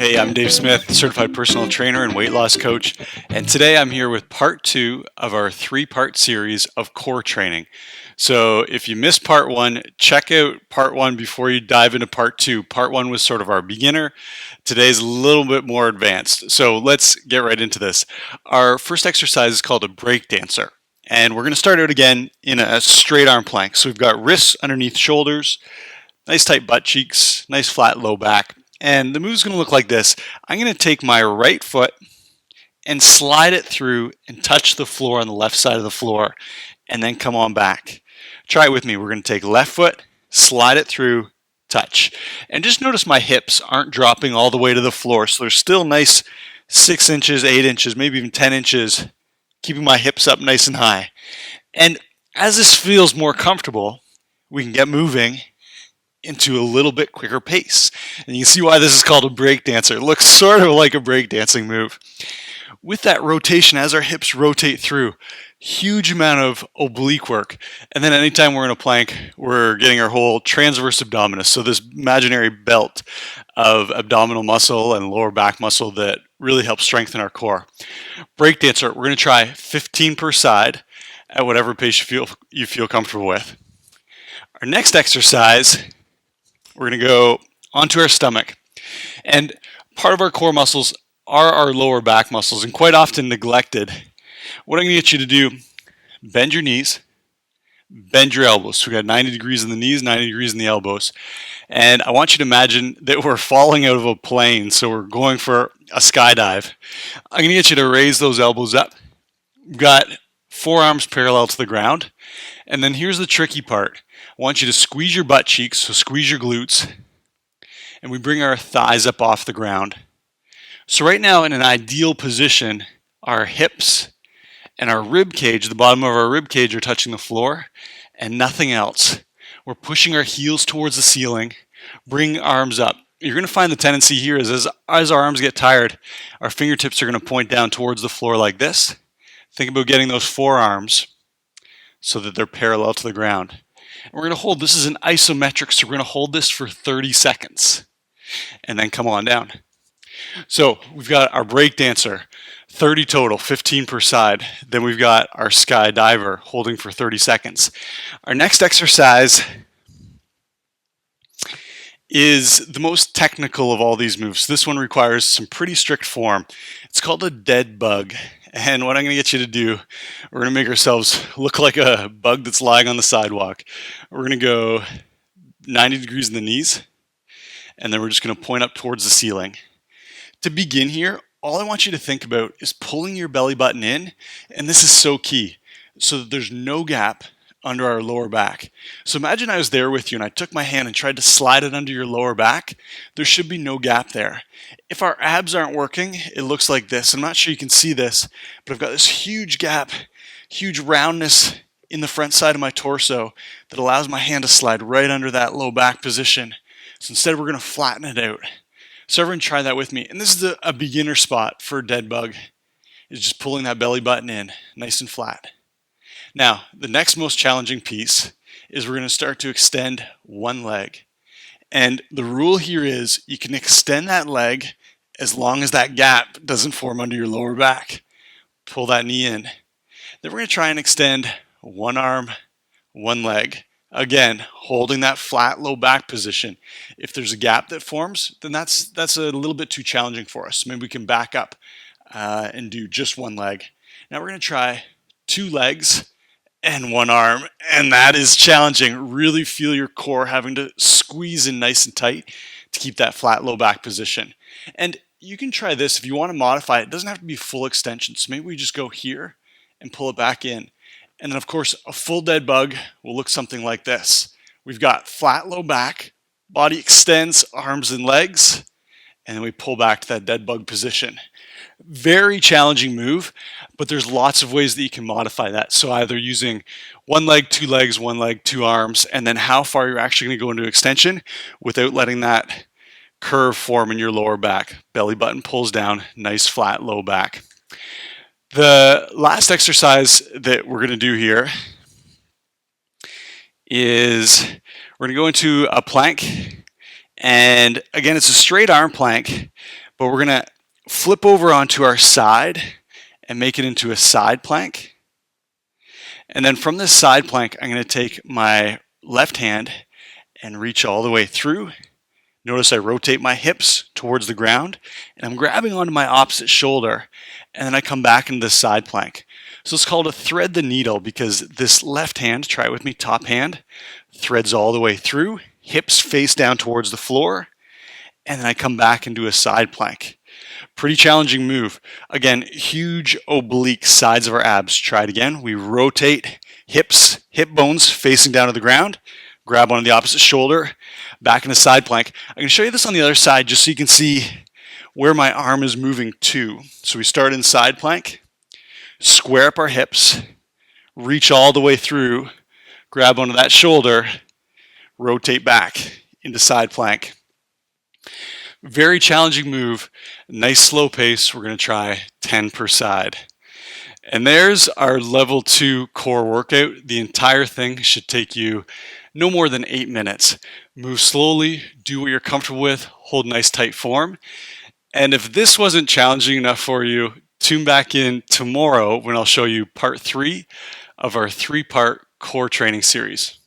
Hey, I'm Dave Smith, certified personal trainer and weight loss coach, and today I'm here with part two of our three-part series of core training. So if you missed part one, check out part one before you dive into part two. Part one was sort of our beginner. Today's a little bit more advanced. So let's get right into this. Our first exercise is called a Breakdancer, and we're going to start out again in a straight arm plank. So we've got wrists underneath shoulders, nice tight butt cheeks, nice flat low back. And the move's going to look like this. I'm going to take my right foot and slide it through and touch the floor on the left side of the floor and then come on back. Try it with me. We're going to take left foot, slide it through, touch. And just notice my hips aren't dropping all the way to the floor. So they're still nice 6 inches, 8 inches, maybe even 10 inches, keeping my hips up nice and high. And as this feels more comfortable, we can get moving into a little bit quicker pace. And you can see why this is called a breakdancer. It looks sort of like a breakdancing move. With that rotation, as our hips rotate through, huge amount of oblique work. And then anytime we're in a plank, we're getting our whole transverse abdominis. So this imaginary belt of abdominal muscle and lower back muscle that really helps strengthen our core. Breakdancer, we're going to try 15 per side at whatever pace you feel comfortable with. Our next exercise, we're going to go onto our stomach. And part of our core muscles are our lower back muscles, and quite often neglected. What I'm going to get you to do, bend your knees, bend your elbows. So we got 90 degrees in the knees, 90 degrees in the elbows. And I want you to imagine that we're falling out of a plane, so we're going for a skydive. I'm going to get you to raise those elbows up. We've got forearms parallel to the ground. And then here's the tricky part. I want you to squeeze your butt cheeks, so squeeze your glutes, and we bring our thighs up off the ground. So right now, in an ideal position, our hips and our rib cage, the bottom of our rib cage, are touching the floor and nothing else. We're pushing our heels towards the ceiling, bring arms up. You're going to find the tendency here is as our arms get tired, our fingertips are going to point down towards the floor like this. Think about getting those forearms so that they're parallel to the ground. And we're going to hold, this is an isometric, so we're going to hold this for 30 seconds and then come on down. So we've got our breakdancer, 30 total, 15 per side. Then we've got our skydiver holding for 30 seconds. Our next exercise is the most technical of all these moves. This one requires some pretty strict form. It's called a dead bug. And what I'm going to get you to do, we're going to make ourselves look like a bug that's lying on the sidewalk. We're going to go 90 degrees in the knees, and then we're just going to point up towards the ceiling. To begin here, all I want you to think about is pulling your belly button in, and this is so key, so that there's no gap under our lower back. So imagine I was there with you and I took my hand and tried to slide it under your lower back. There should be no gap there. If our abs aren't working, it looks like this. I'm not sure you can see this, but I've got this huge gap, huge roundness in the front side of my torso that allows my hand to slide right under that low back position. So instead we're going to flatten it out. So everyone try that with me. And this is a beginner spot for a dead bug, is just pulling that belly button in nice and flat. Now, the next most challenging piece is we're going to start to extend one leg. And the rule here is you can extend that leg as long as that gap doesn't form under your lower back. Pull that knee in. Then we're going to try and extend one arm, one leg. Again, holding that flat low back position. If there's a gap that forms, then that's a little bit too challenging for us. Maybe we can back up and do just one leg. Now we're going to try 2 legs and 1 arm, and that is challenging. Really feel your core having to squeeze in nice and tight to keep that flat low back position. And you can try this if you want to modify it. It doesn't have to be full extension, so maybe we just go here and pull it back in. And then of course, a full dead bug will look something like this. We've got flat low back, body extends, arms and legs, and then we pull back to that dead bug position. Very challenging move, but there's lots of ways that you can modify that. So either using 1 leg, 2 legs, 1 leg, 2 arms, and then how far you're actually going to go into extension without letting that curve form in your lower back. Belly button pulls down, nice flat low back. The last exercise that we're going to do here is we're going to go into a plank. And again, it's a straight arm plank, but we're gonna flip over onto our side and make it into a side plank. And then from this side plank, I'm gonna take my left hand and reach all the way through. Notice I rotate my hips towards the ground and I'm grabbing onto my opposite shoulder, and then I come back into the side plank. So it's called a thread the needle because this left hand, try it with me, top hand, threads all the way through, hips face down towards the floor, and then I come back and do a side plank. Pretty challenging move. Again, huge oblique sides of our abs. Try it again. We rotate hips, hip bones facing down to the ground, grab onto the opposite shoulder, back in a side plank. I'm going to show you this on the other side just so you can see where my arm is moving to. So we start in side plank, square up our hips, reach all the way through, grab onto that shoulder, rotate back into side plank. Very challenging move, nice slow pace. We're going to try 10 per side. And there's our level 2 core workout. The entire thing should take you no more than 8 minutes. Move slowly, do what you're comfortable with, hold nice tight form. And if this wasn't challenging enough for you, tune back in tomorrow when I'll show you part 3 of our 3-part core training series.